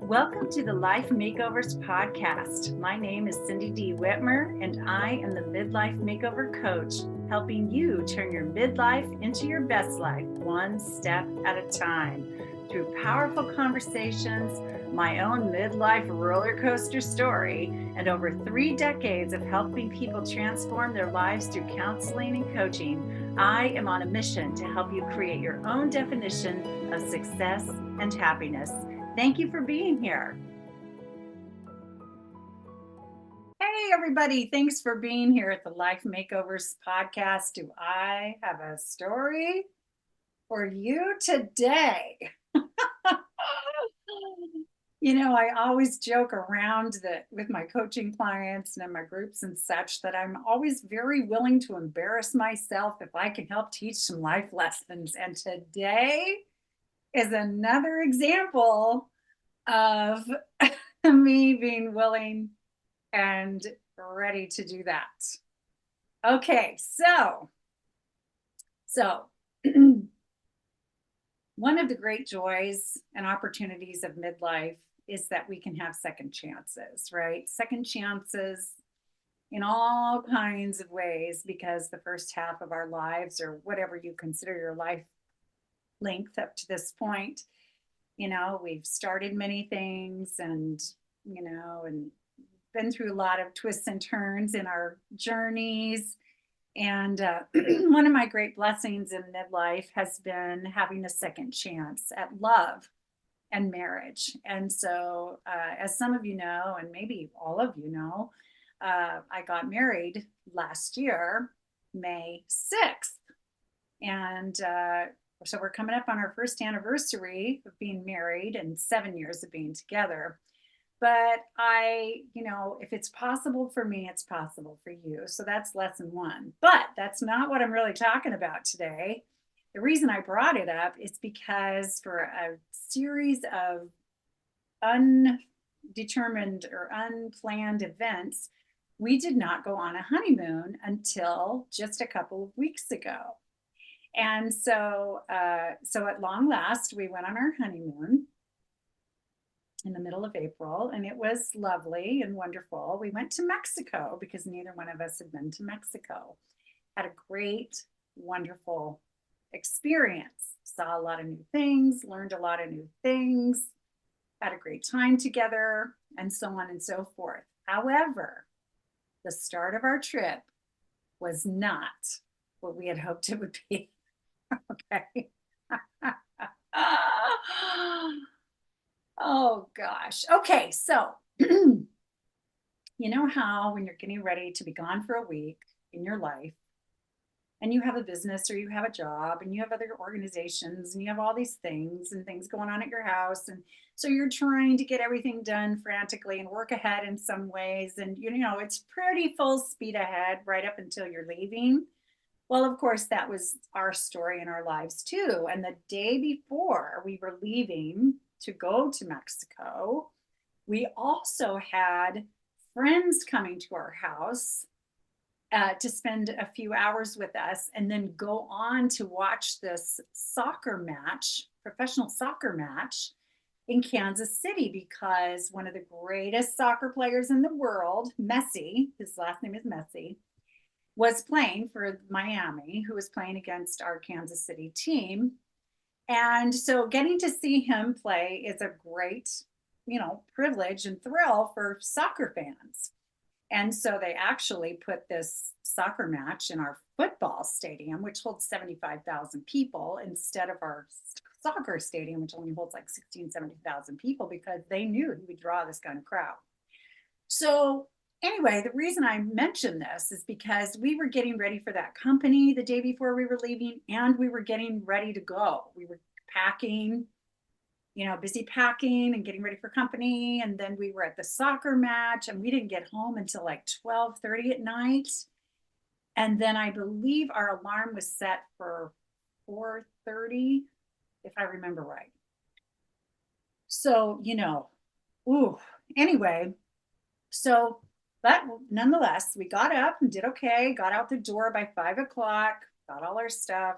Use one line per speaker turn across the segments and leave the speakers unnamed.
Welcome to the Life Makeovers podcast. My name is Cindy D. Whitmer, and I am the Midlife Makeover Coach, helping you turn your midlife into your best life, one step at a time. Through powerful conversations, my own midlife roller coaster story, and over 3 decades of helping people transform their lives through counseling and coaching, I am on a mission to help you create your own definition of success and happiness. Thank you for being here. Hey, everybody. Thanks for being here at the Life Makeovers podcast. Do I have a story for you today? I always joke around that with my coaching clients and in my groups and such that I'm always very willing to embarrass myself if I can help teach some life lessons. And today is another example of me being willing and ready to do that. Okay, so one of the great joys and opportunities of midlife is that we can have second chances, right? Second chances in all kinds of ways, because the first half of our lives, or whatever you consider your life length up to this point, we've started many things and been through a lot of twists and turns in our journeys. And one of my great blessings in midlife has been having a second chance at love and marriage. And so, as some of you know, and maybe all of you know, I got married last year, May 6th. And so we're coming up on our first anniversary of being married and 7 years of being together. But if it's possible for me, it's possible for you. So that's lesson one. But that's not what I'm really talking about today. The reason I brought it up is because for a series of undetermined or unplanned events, we did not go on a honeymoon until just a couple of weeks ago. And so at long last, we went on our honeymoon in the middle of April, and it was lovely and wonderful. We went to Mexico because neither one of us had been to Mexico. Had a great, wonderful experience. Saw a lot of new things, learned a lot of new things, had a great time together, and so on and so forth. However, the start of our trip was not what we had hoped it would be. Okay. Oh gosh. Okay, so you know how when you're getting ready to be gone for a week in your life, and you have a business or you have a job and you have other organizations and you have all these things and things going on at your house, and so you're trying to get everything done frantically and work ahead in some ways, and it's pretty full speed ahead right up until you're leaving. Well, of course, that was our story in our lives too. And the day before we were leaving to go to Mexico, we also had friends coming to our house to spend a few hours with us and then go on to watch this soccer match, professional soccer match in Kansas City, because one of the greatest soccer players in the world, Messi, his last name is Messi, was playing for Miami, who was playing against our Kansas City team. And so getting to see him play is a great, privilege and thrill for soccer fans. And so they actually put this soccer match in our football stadium, which holds 75,000 people, instead of our soccer stadium, which only holds like 16, 70,000 people, because they knew he would draw this kind of crowd. So anyway, the reason I mention this is because we were getting ready for that company the day before we were leaving, and we were getting ready to go. We were packing, busy packing and getting ready for company. And then we were at the soccer match, and we didn't get home until like 12:30 at night. And then I believe our alarm was set for 4:30, if I remember right. So, anyway, but nonetheless, we got up and did okay, got out the door by 5 o'clock, got all our stuff,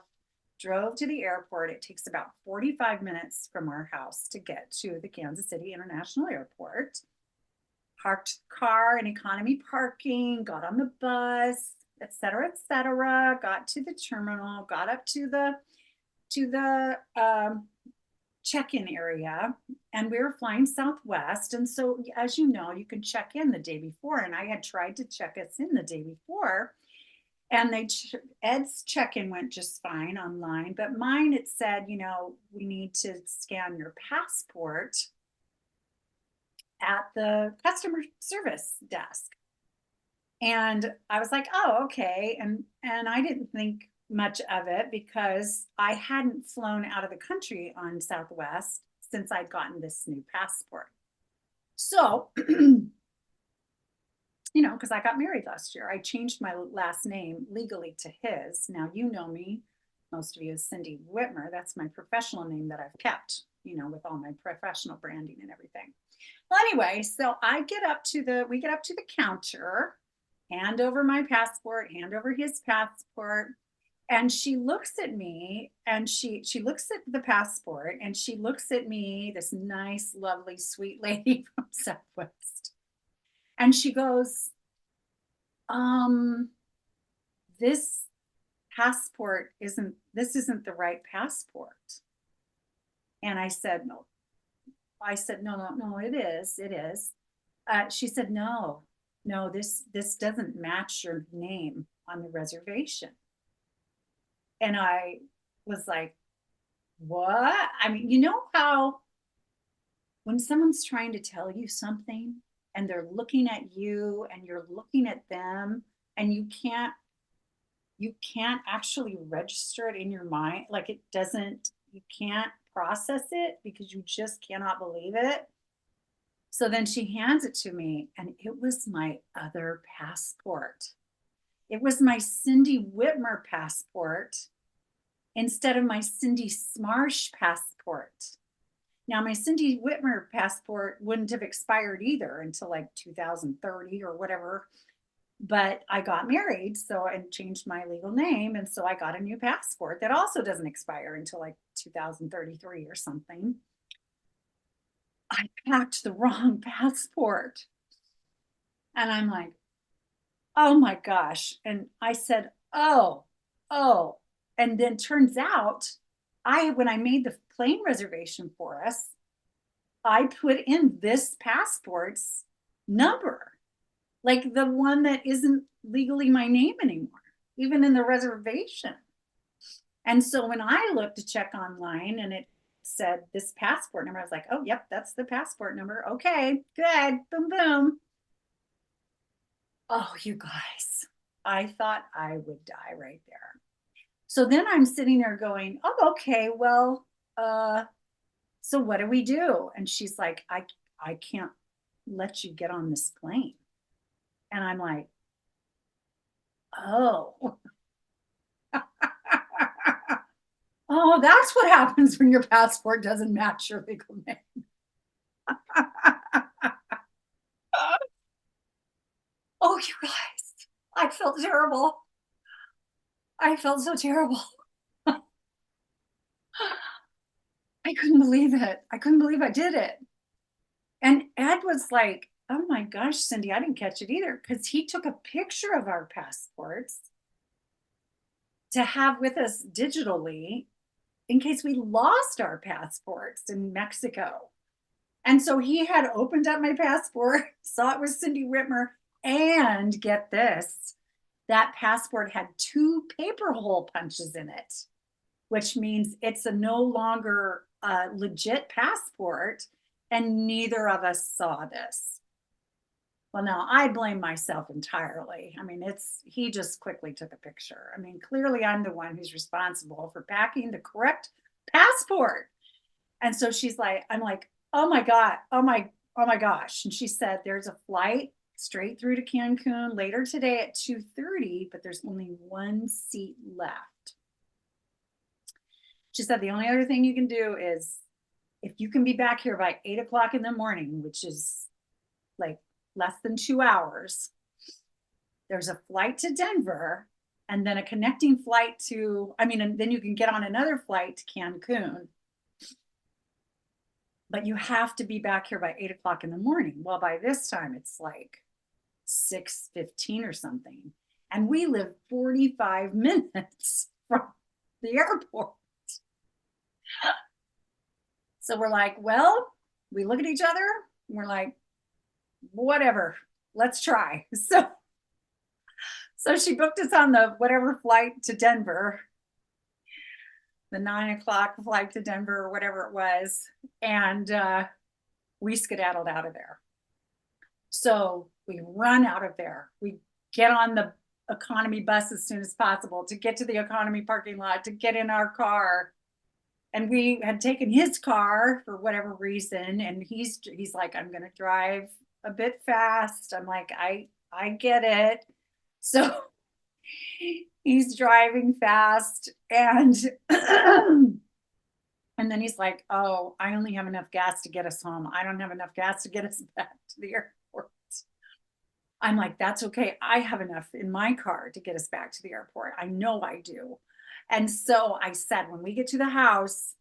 drove to the airport. It takes about 45 minutes from our house to get to the Kansas City International Airport. Parked the car in economy parking, got on the bus, et cetera, et cetera. Got to the terminal, got up to the check-in area, and we were flying Southwest. And so, as you know, you can check in the day before, and I had tried to check us in the day before, and Ed's check-in went just fine online, but mine, it said, we need to scan your passport at the customer service desk. And I was like, oh, okay. And I didn't think much of it because I hadn't flown out of the country on Southwest since I'd gotten this new passport. So, because I got married last year, I changed my last name legally to his. Now, you know me, most of you, as Cindy Whitmer. That's my professional name that I've kept, with all my professional branding and everything. Well, anyway, so we get up to the counter, hand over my passport, hand over his passport. And she looks at me, and she looks at the passport, and she looks at me, this nice, lovely, sweet lady from Southwest. And she goes, this isn't the right passport. And I said, no. No, it is. She said, no, this doesn't match your name on the reservation. And I was like, what? I mean, you know how when someone's trying to tell you something and they're looking at you and you're looking at them, and you can't actually register it in your mind, like you can't process it because you just cannot believe it. So then she hands it to me, and it was my other passport. It was my Cindy Whitmer passport instead of my Cindy Smarsh passport. Now, my Cindy Whitmer passport wouldn't have expired either until like 2030 or whatever. But I got married, and changed my legal name. And so I got a new passport that also doesn't expire until like 2033 or something. I packed the wrong passport. And I'm like, oh my gosh. And I said, oh. And then turns out when I made the plane reservation for us, I put in this passport's number, like the one that isn't legally my name anymore, even in the reservation. And so when I looked to check online and it said this passport number, I was like, oh, yep, that's the passport number. Okay, good, boom, boom. Oh, you guys, I thought I would die right there. So then I'm sitting there going, oh, okay, well, so what do we do? And she's like, I can't let you get on this plane. And I'm like, oh. Oh, that's what happens when your passport doesn't match your legal name. Oh, you guys, I felt terrible. I felt so terrible. I couldn't believe it. I couldn't believe I did it. And Ed was like, oh my gosh, Cindy, I didn't catch it either, because he took a picture of our passports to have with us digitally in case we lost our passports in Mexico. And so he had opened up my passport, saw it was Cindy Whitmer, and get this, that passport had 2 paper hole punches in it, which means it's no longer a legit passport, and neither of us saw this. Well, now I blame myself entirely. I mean, he just quickly took a picture. I mean, clearly I'm the one who's responsible for packing the correct passport. And so I'm like, oh my God, oh my gosh. And she said, there's a flight straight through to Cancun later today at 2:30, but there's only 1 seat left. She said, the only other thing you can do is if you can be back here by 8:00 in the morning, which is like less than 2 hours, there's a flight to Denver and then a connecting flight to, and then you can get on another flight to Cancun. But you have to be back here by 8 o'clock in the morning. Well, by this time it's like 6:15 or something. And we live 45 minutes from the airport. So we're like, well, we look at each other and we're like, whatever, let's try. So she booked us on the whatever flight to Denver, the 9 o'clock flight to Denver or whatever it was. And we skedaddled out of there. So we run out of there. We get on the economy bus as soon as possible to get to the economy parking lot, to get in our car. And we had taken his car for whatever reason. And he's like, I'm going to drive a bit fast. I'm like, I get it. So he's driving fast, and and then he's like, oh, I only have enough gas to get us home. I don't have enough gas to get us back to the airport. I'm like, that's okay. I have enough in my car to get us back to the airport. I know I do. And so I said, when we get to the house,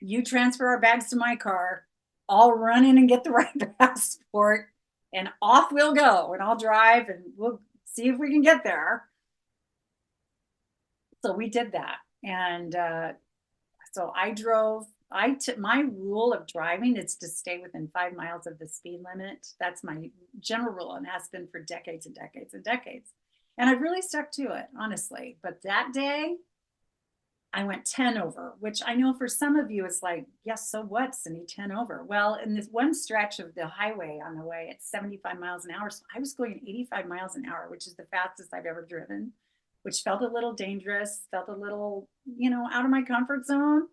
you transfer our bags to my car. I'll run in and get the right passport, and off we'll go. And I'll drive, and we'll see if we can get there. So we did that. And so I drove. My rule of driving is to stay within 5 miles of the speed limit. That's my general rule, and has been for decades and decades and decades. And I've really stuck to it, honestly. But that day, I went 10 over, which I know for some of you, it's like, yes, so what, Cindy, 10 over? Well, in this one stretch of the highway on the way, it's 75 miles an hour. So I was going 85 miles an hour, which is the fastest I've ever driven, which felt a little dangerous, felt a little, out of my comfort zone.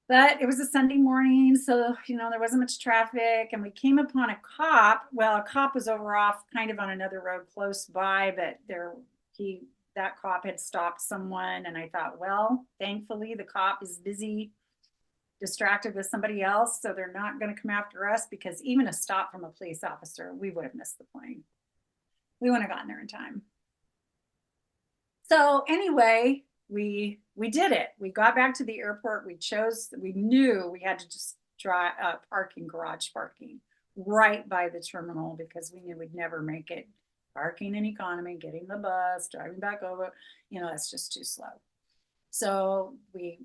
But it was a Sunday morning, so, there wasn't much traffic, and we came upon a cop. Well, a cop was off kind of on another road close by, but that cop had stopped someone, and I thought, well, thankfully the cop is busy, distracted with somebody else, so they're not going to come after us, because even a stop from a police officer, we would have missed the plane. We wouldn't have gotten there in time. So anyway, we did it. We got back to the airport. We knew we had to just drive garage parking right by the terminal, because we knew we'd never make it. Parking in economy, getting the bus, driving back over, that's just too slow. So we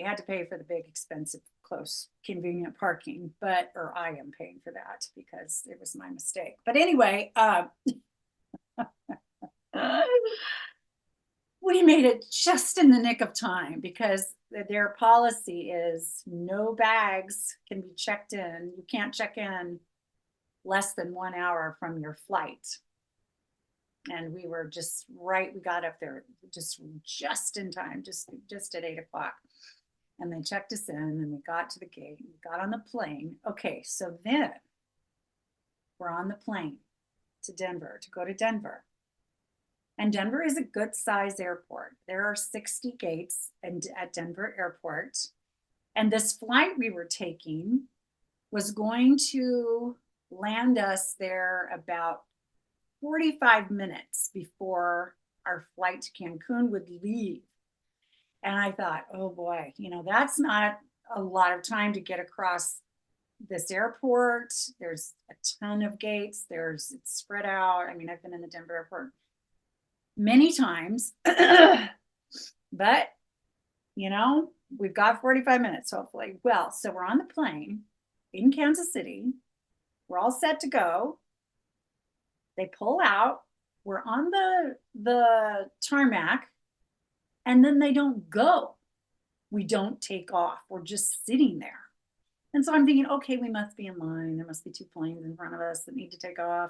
had to pay for the big, expensive, close, convenient parking, or I am paying for that because it was my mistake. But anyway, we made it just in the nick of time, because their policy is no bags can be checked in. You can't check in less than 1 hour from your flight. And we were just right. We got up there just in time, just at 8 o'clock. And they checked us in, and we got to the gate, we got on the plane. Okay, so then we're on the plane to go to Denver. And Denver is a good size airport. There are 60 gates at Denver Airport. And this flight we were taking was going to land us there about 45 minutes before our flight to Cancun would leave. And I thought, oh boy, that's not a lot of time to get across this airport. There's a ton of gates. It's spread out. I've been in the Denver airport many times, but we've got 45 minutes, hopefully. Well, so we're on the plane in Kansas City. We're all set to go. They pull out. We're on the tarmac, and then they don't go. We don't take off. We're just sitting there. And so I'm thinking, okay, we must be in line. There must be 2 planes in front of us that need to take off.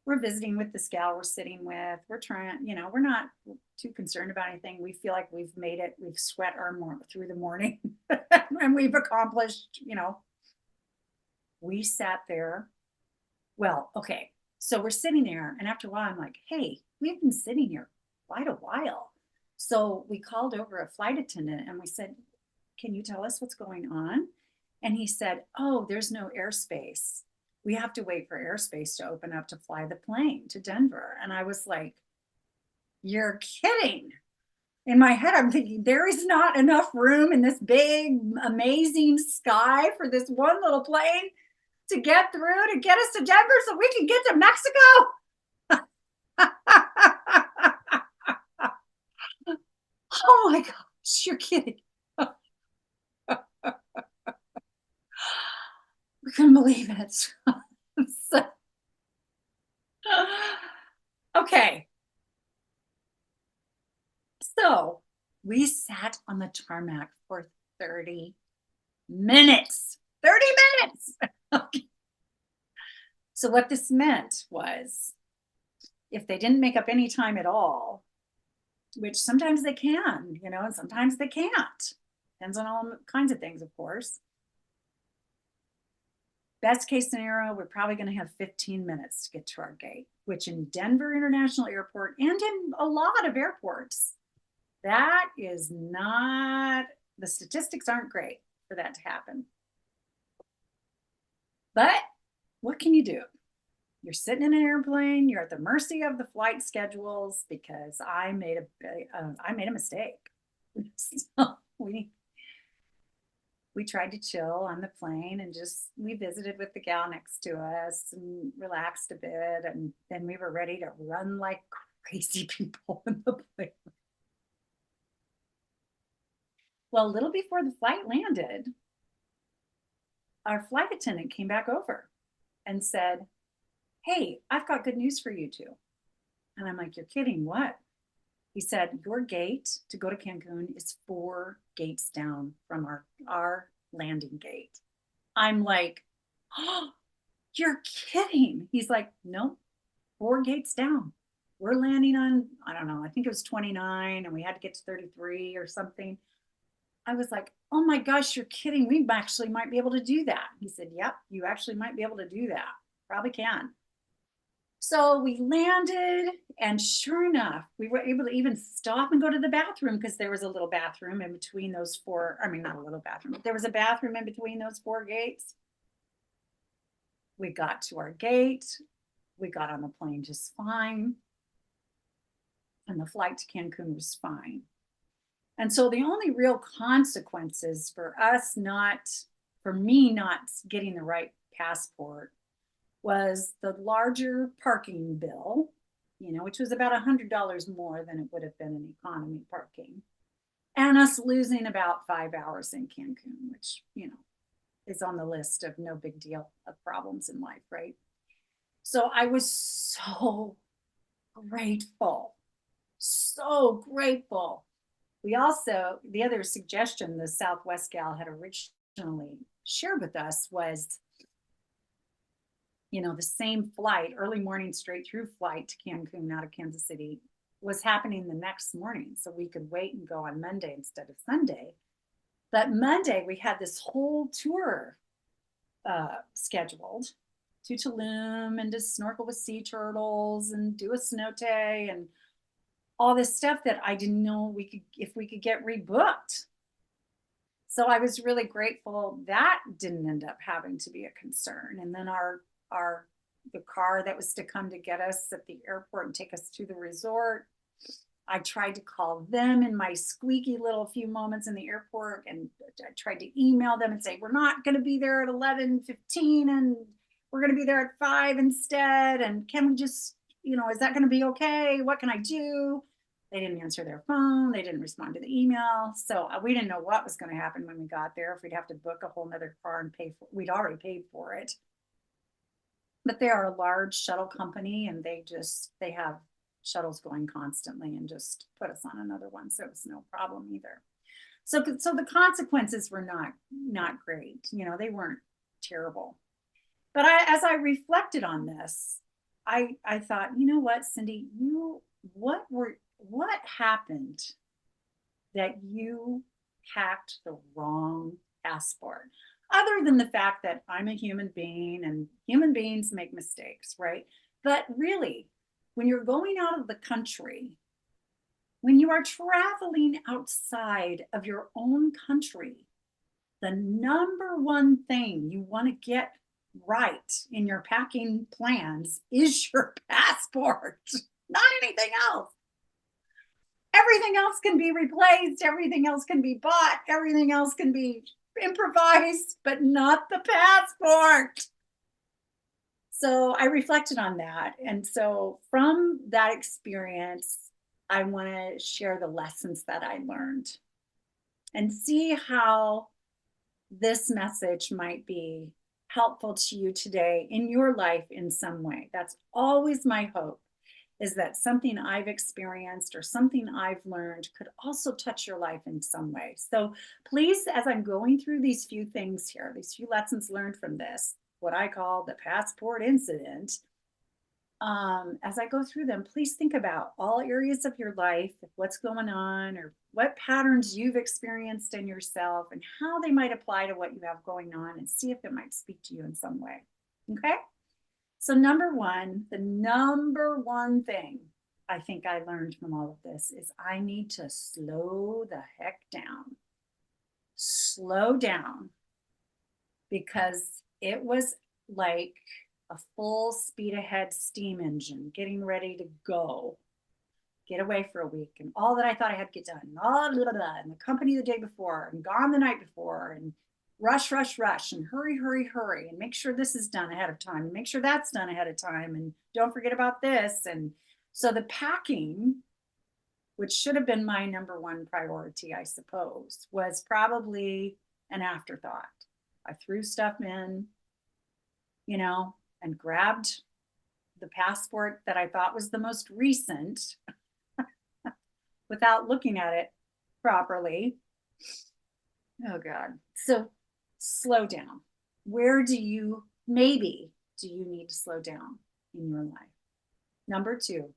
We're visiting with this gal we're sitting with. We're trying, we're not too concerned about anything. We feel like we've made it. We've sweat through the morning and we've accomplished, we sat there. Well, okay. So we're sitting there, and after a while, I'm like, hey, we've been sitting here quite a while. So we called over a flight attendant, and we said, can you tell us what's going on? And he said, oh, there's no airspace. We have to wait for airspace to open up to fly the plane to Denver. And I was like, You're kidding. In my head, I'm thinking there is not enough room in this big, amazing sky for this one little plane to get through to get us to Denver so we can get to Mexico. Oh my gosh, you're kidding. We couldn't believe it. So, okay, so we sat on the tarmac for 30 minutes. 30 minutes. Okay. So what this meant was if they didn't make up any time at all, which sometimes they can, and sometimes they can't. Depends on all kinds of things, of course. Best case scenario, we're probably going to have 15 minutes to get to our gate, which in Denver International Airport and in a lot of airports, that is not, the statistics aren't great for that to happen. But what can you do? You're sitting in an airplane, you're at the mercy of the flight schedules because I made a mistake. So we tried to chill on the plane and we visited with the gal next to us and relaxed a bit, and then we were ready to run like crazy people in the plane. Well, a little before the flight landed, our flight attendant came back over and said, "Hey, I've got good news for you two." And I'm like, "You're kidding, what?" He said, "Your gate to go to Cancun is 4 gates down from our landing gate." I'm like, "Oh, you're kidding." He's like, "No, 4 gates down. We're landing on, I don't know, I think it was 29 and we had to get to 33 or something." I was like, "Oh my gosh, you're kidding. We actually might be able to do that." He said, "Yep, you actually might be able to do that. Probably can." So we landed, and sure enough, we were able to even stop and go to the bathroom because there was a little bathroom in between those 4. I mean, not a little bathroom, but there was a bathroom in between those 4 gates. We got to our gate. We got on the plane just fine. And the flight to Cancun was fine. And so the only real consequences for me not getting the right passport was the larger parking bill, which was about $100 more than it would have been in economy parking, and us losing about 5 hours in Cancun, which, is on the list of no big deal of problems in life, right? So I was so grateful, so grateful. The other suggestion the Southwest gal had originally shared with us was, the same flight, early morning straight through flight to Cancun out of Kansas City, was happening the next morning. So we could wait and go on Monday instead of Sunday. But Monday, we had this whole tour scheduled to Tulum and to snorkel with sea turtles and do a cenote and all this stuff that I didn't know if we could get rebooked. So I was really grateful that didn't end up having to be a concern. And then the car that was to come to get us at the airport and take us to the resort, I tried to call them in my squeaky little few moments in the airport, and I tried to email them and say, "We're not going to be there at 11:15 and we're going to be there at 5 instead. And can we just, is that going to be okay? What can I do?" They didn't answer their phone. They didn't respond to the email. So we didn't know what was going to happen when we got there, if we'd have to book a whole nother car and we'd already paid for it. But they are a large shuttle company, and they have shuttles going constantly and just put us on another one. So it was no problem either. So the consequences were not great. They weren't terrible. But as I reflected on this, I thought, you know what, Cindy, what happened that you packed the wrong passport? Other than the fact that I'm a human being and human beings make mistakes, right? But really, when you're going out of the country, when you are traveling outside of your own country, the number one thing you want to get right in your packing plans is your passport, not anything else. Everything else can be replaced, everything else can be bought, everything else can be improvised, but not the passport. So I reflected on that. And so from that experience, I want to share the lessons that I learned and see how this message might be helpful to you today in your life in some way. That's always my hope, is that something I've experienced or something I've learned could also touch your life in some way. So please, as I'm going through these few things here, these few lessons learned from this, what I call the passport incident, as I go through them, please think about all areas of your life, what's going on, or what patterns you've experienced in yourself, and how they might apply to what you have going on, and see if it might speak to you in some way. Okay? So, number one, the number one thing I think I learned from all of this is I need to slow the heck down. Slow down, because it was like a full speed ahead steam engine getting ready to go, get away for a week, and all that I thought I had to get done, and all blah, blah, blah, and the company the day before, and gone the night before, and rush, rush, rush, and hurry, hurry, hurry, and make sure this is done ahead of time, and make sure that's done ahead of time, and don't forget about this. And so the packing, which should have been my number one priority, I suppose, was probably an afterthought. I threw stuff in, and grabbed the passport that I thought was the most recent without looking at it properly. Oh God. So slow down. Where do you need to slow down in your life? Number two,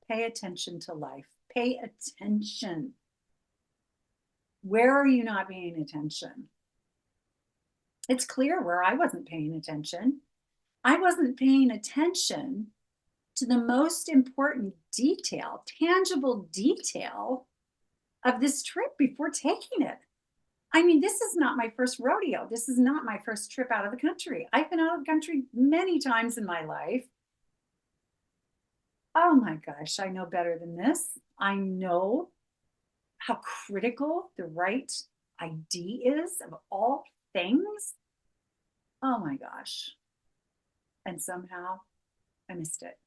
pay attention to life. Pay attention. Where are you not paying attention? It's clear where I wasn't paying attention. I wasn't paying attention to the most important detail, tangible detail of this trip before taking it. I mean, this is not my first rodeo. This is not my first trip out of the country. I've been out of the country many times in my life. Oh my gosh, I know better than this. I know how critical the right ID is of all things. Oh my gosh. And somehow I missed it.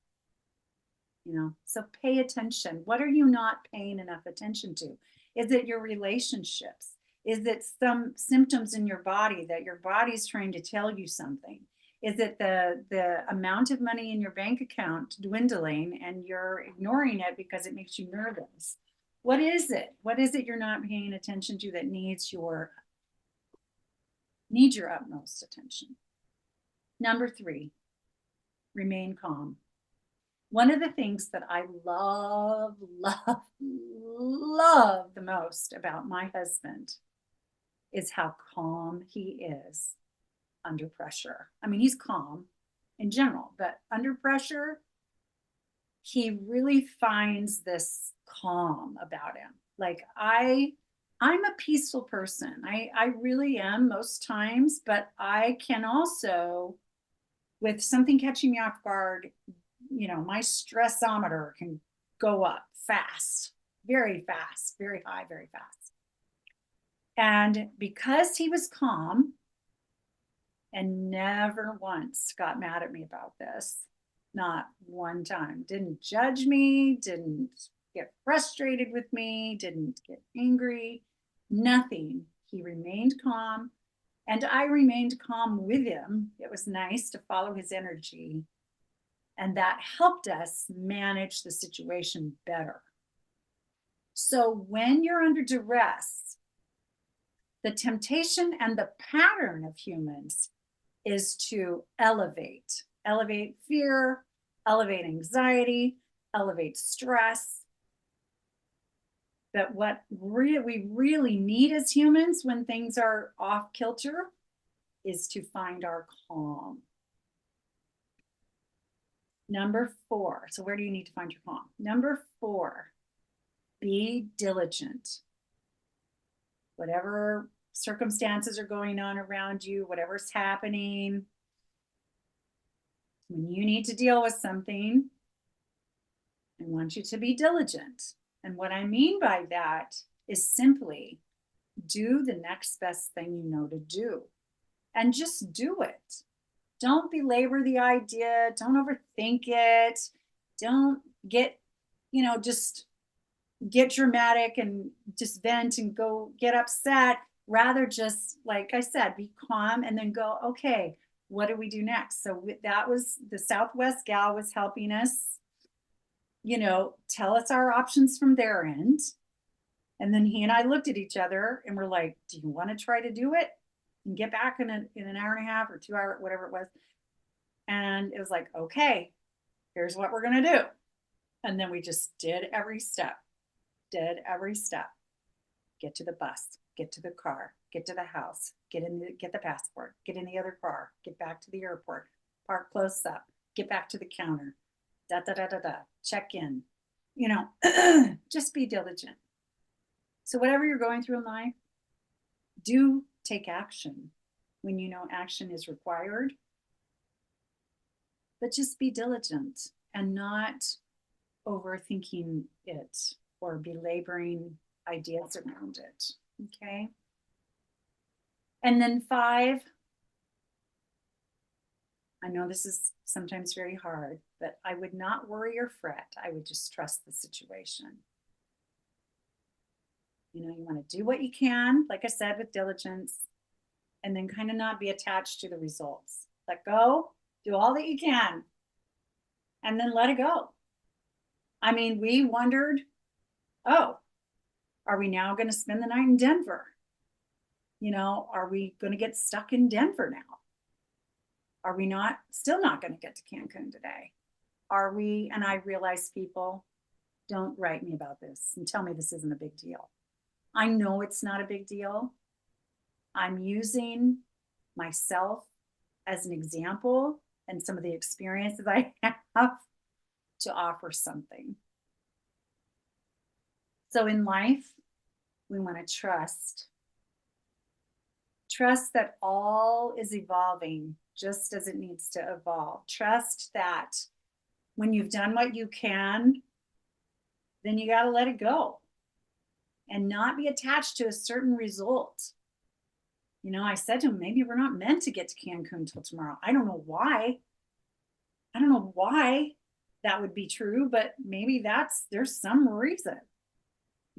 So pay attention. What are you not paying enough attention to? Is it your relationships? Is it some symptoms in your body that your body's trying to tell you something? Is it the amount of money in your bank account dwindling and you're ignoring it because it makes you nervous? What is it? What is it you're not paying attention to that needs your utmost attention? Number three, remain calm. One of the things that I love, love, love the most about my husband is how calm he is under pressure. I mean, he's calm in general, but under pressure, he really finds this calm about him. Like I'm a peaceful person. I really am most times, but I can also, with something catching me off guard, my stressometer can go up fast, very high, very fast. And because he was calm and never once got mad at me about this, not one time, didn't judge me, didn't get frustrated with me, didn't get angry, nothing. He remained calm, and I remained calm with him. It was nice to follow his energy. And that helped us manage the situation better. So when you're under duress, the temptation and the pattern of humans is to elevate fear, elevate anxiety, elevate stress. But what we really need as humans when things are off kilter is to find our calm. Number four. So where do you need to find your calm? Number four, be diligent. Whatever circumstances are going on around you, whatever's happening, when you need to deal with something, I want you to be diligent. And what I mean by that is simply do the next best thing you know to do and just do it. Don't belabor the idea. Don't overthink it. Don't get, just get dramatic and just vent and go get upset. Rather, just like I said, be calm and then go, okay, what do we do next? So that was the Southwest gal was helping us, tell us our options from their end. And then he and I looked at each other and we're like, do you want to try to do it and get back in an hour and a half or 2 hour, whatever it was? And it was like, okay, here's what we're going to do. And then we just did every step. Get to the bus, get to the car, get to the house, get the passport, get in the other car, get back to the airport, park close up, get back to the counter, check in, just be diligent. So whatever you're going through in life, do take action when you know action is required, but just be diligent and not overthinking it or belaboring ideas around it. Okay. And then 5, I know this is sometimes very hard, but I would not worry or fret. I would just trust the situation. You want to do what you can, like I said, with diligence, and then kind of not be attached to the results. Let go, do all that you can, and then let it go. I mean, we wondered, oh, are we now going to spend the night in Denver? Are we going to get stuck in Denver now? Are we still not going to get to Cancun today? Are we? And I realize, people, don't write me about this and tell me this isn't a big deal. I know it's not a big deal. I'm using myself as an example and some of the experiences I have to offer something. So in life, we want to trust that all is evolving just as it needs to evolve. Trust that when you've done what you can, then you got to let it go and not be attached to a certain result. I said to him, maybe we're not meant to get to Cancun until tomorrow. I don't know why that would be true, but maybe there's some reason.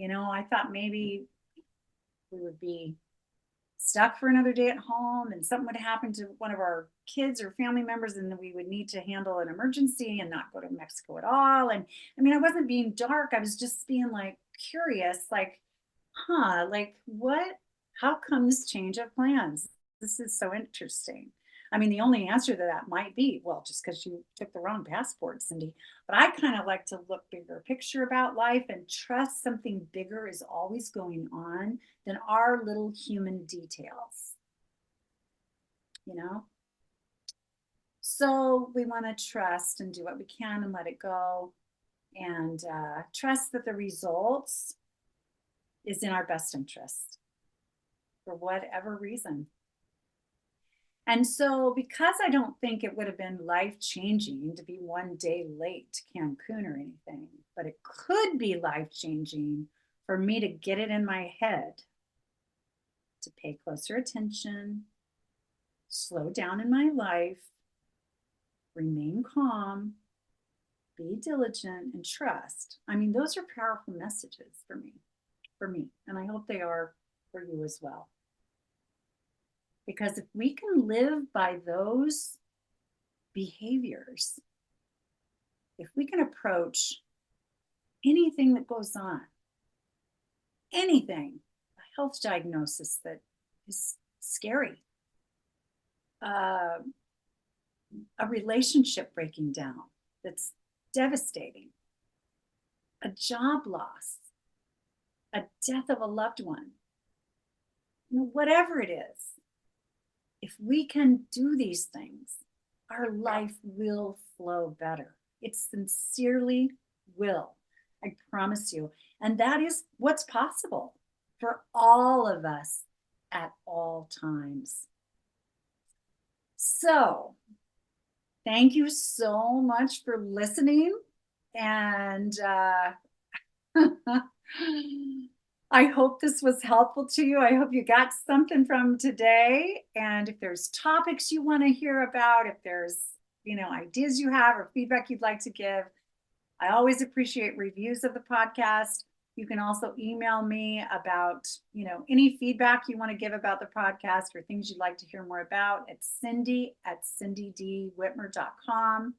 I thought maybe we would be stuck for another day at home and something would happen to one of our kids or family members and then we would need to handle an emergency and not go to Mexico at all. And I mean, I wasn't being dark. I was just being like curious, like, like what, how come this change of plans? This is so interesting. I mean, the only answer to that might be, well, just because you took the wrong passport, Cindy. But I kind of like to look bigger picture about life and trust something bigger is always going on than our little human details. So we want to trust and do what we can and let it go and trust that the results is in our best interest for whatever reason. And so because I don't think it would have been life-changing to be one day late to Cancun or anything, but it could be life-changing for me to get it in my head to pay closer attention, slow down in my life, remain calm, be diligent, and trust. I mean, those are powerful messages for me, and I hope they are for you as well. Because if we can live by those behaviors, if we can approach anything that goes on, anything, a health diagnosis that is scary, a relationship breaking down that's devastating, a job loss, a death of a loved one, whatever it is, if we can do these things, our life will flow better. It sincerely will. I promise you. And that is what's possible for all of us at all times. So, thank you so much for listening. And I hope this was helpful to you. I hope you got something from today. And if there's topics you want to hear about, if there's, ideas you have or feedback you'd like to give, I always appreciate reviews of the podcast. You can also email me about, any feedback you want to give about the podcast or things you'd like to hear more about at cindy@cindydwhitmer.com.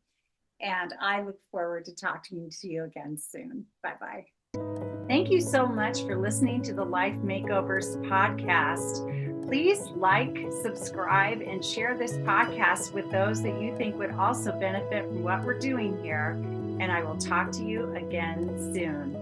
And I look forward to talking to you again soon. Bye-bye. Thank you so much for listening to the Life Makeovers podcast. Please like, subscribe, and share this podcast with those that you think would also benefit from what we're doing here. And I will talk to you again soon.